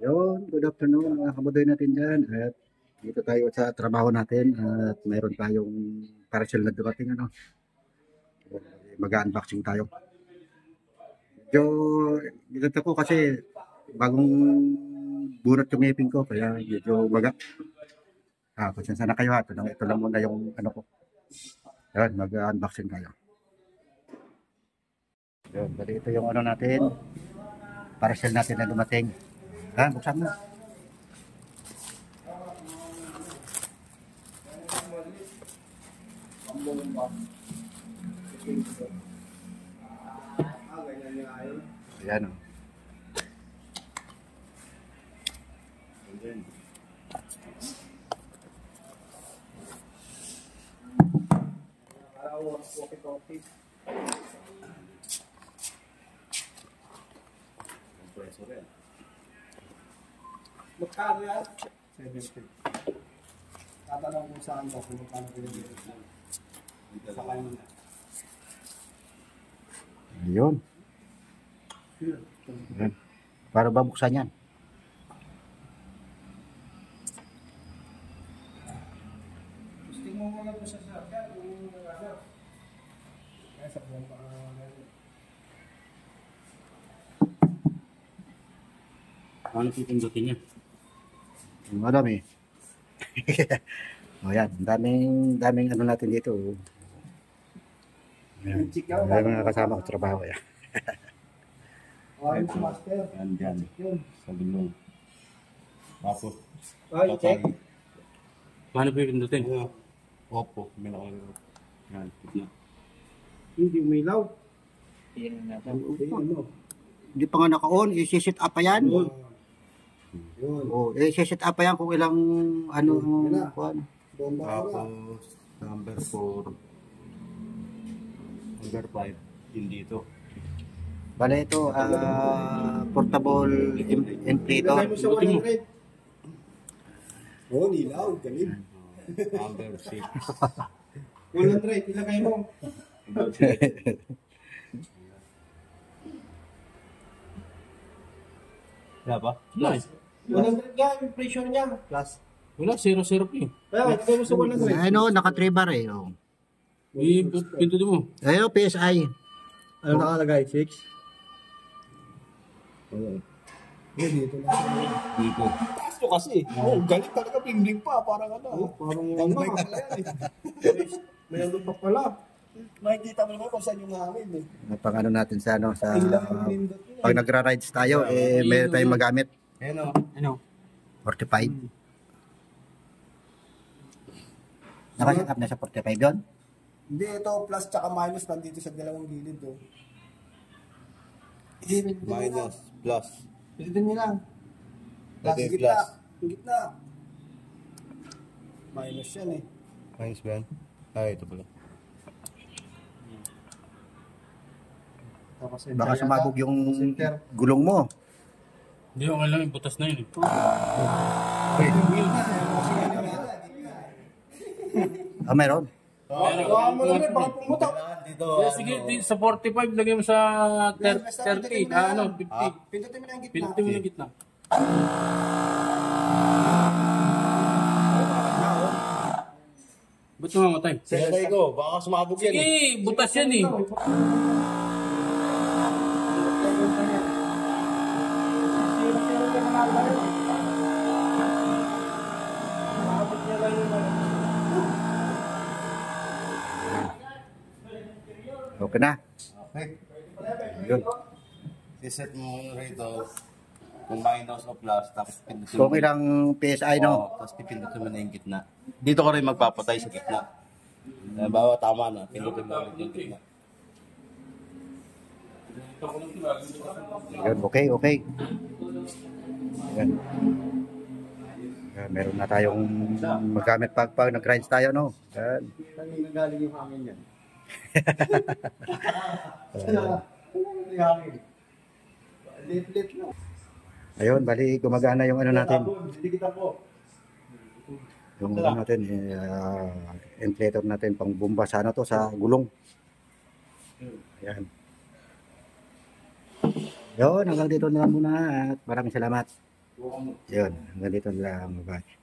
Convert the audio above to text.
Yun, good afternoon mga kabudoy natin dyan. At dito tayo sa trabaho natin at mayroon tayong parcel na dumating. Mag-unboxing tayo. Medyo dito ko kasi bagong bunot yung ngipin ko kaya medyo baga. Pasensya na kayo ha. Ito lang muna yung ano ko. Yun, mag-unboxing tayo. Yun, bali ito yung ano natin. Parcel natin na dumating. Buksan mo. Ayan o. Magkano yan? 70. Tatanong kung saan mo kung magkano pinag-ibig mo. Sa kanina. Ayun. Ayan. Para ba buksan yan? Gusto mo muna po sa sasya kung ano. Kaya sa buwan pa Ano pipindutin niya? Madami. O yan, daming ano natin dito. Ayan. May mga kasama ko trabaho yan. Ay, master. Yan, dyan. Sa gulong. Tapos, Ay, check. paano pipindutin? Opo, may nakalagay. Yan, gitna. Hindi umilaw. Hindi pa nga naka-on, i-set up pa yan. Yun. O, i-set up pa yan kung ilang ano, kuwan. Bomba ka na. Tapos, number 4. Number 5, hindi ito. Bale ito, portable inflator. Ilagay mo sa 100. Oh, nilaw. Galing. Number 6. 100. Ilagay mo. Wala ba? Wala eh. 100 nga yung pressure niya. Plus. Wala, 0-0 pa eh. Kaya, ilagay mo sa 100. Ano, naka-3 bar eh. Oh. Pindutin mo. Ayun, PSI. Ano nakalagay? 6? Dito na. Dito. Ito kasi. Galit talaga. Bling-bling pa. Parang ano. Parang yung ano. May ano pa pala. Makikita mo naman kung saan yung hangin. Pang ano natin sa ano, sa Ilang yung nindot niya. pag nagra-rides tayo, meron tayong magamit. Ano? Ano? 45. Nakaset up na sa 45 yun? Hindi, ito plus tsaka minus nandito sa dalawang gilid. Minus, plus. Pilitin nyo lang. Plus, Okay, gitna. plus. Yung gitna. Minus yan eh. Minus ba yan? Ay, ito pala. Tapos, Baka enter sumabog yata. yung Center. gulong mo. Hindi ko alam, butas na yun eh. Meron. Baka mo naman, baka pumutok. Dito, Sige, sa 45, lagay mo sa 30, ano, 50. Pindutin mo na yung gitna. Pinutin mo ng gitna. Ba't namamatay? Sinatay ko, baka sumabog yan eh. Sige, butas yan eh. Okay na. Okay. Yun. Siset mo rito kung minus o plus, tapos pindutin Kung ilang PSI, no? Oo, tapos pipindutin mo na yung gitna. Dito ka rin magpapatay sa gitna. Bawa tama na, pindutin mo ulit yung gitna. Yun, okay. Yan. Meron na tayong magamit pag nag-rides tayo, no? Yan. Saan yung nagaling yung hangin yan? Lit-lit lang. Ayun, bali gumagana yung ano natin. Didikitan po. Yung ano natin, inflator natin pang bomba sa ano to, sa gulong. Ayan. Yun, hanggang dito na lang muna at maraming salamat. Yun, ganito lang. Bye.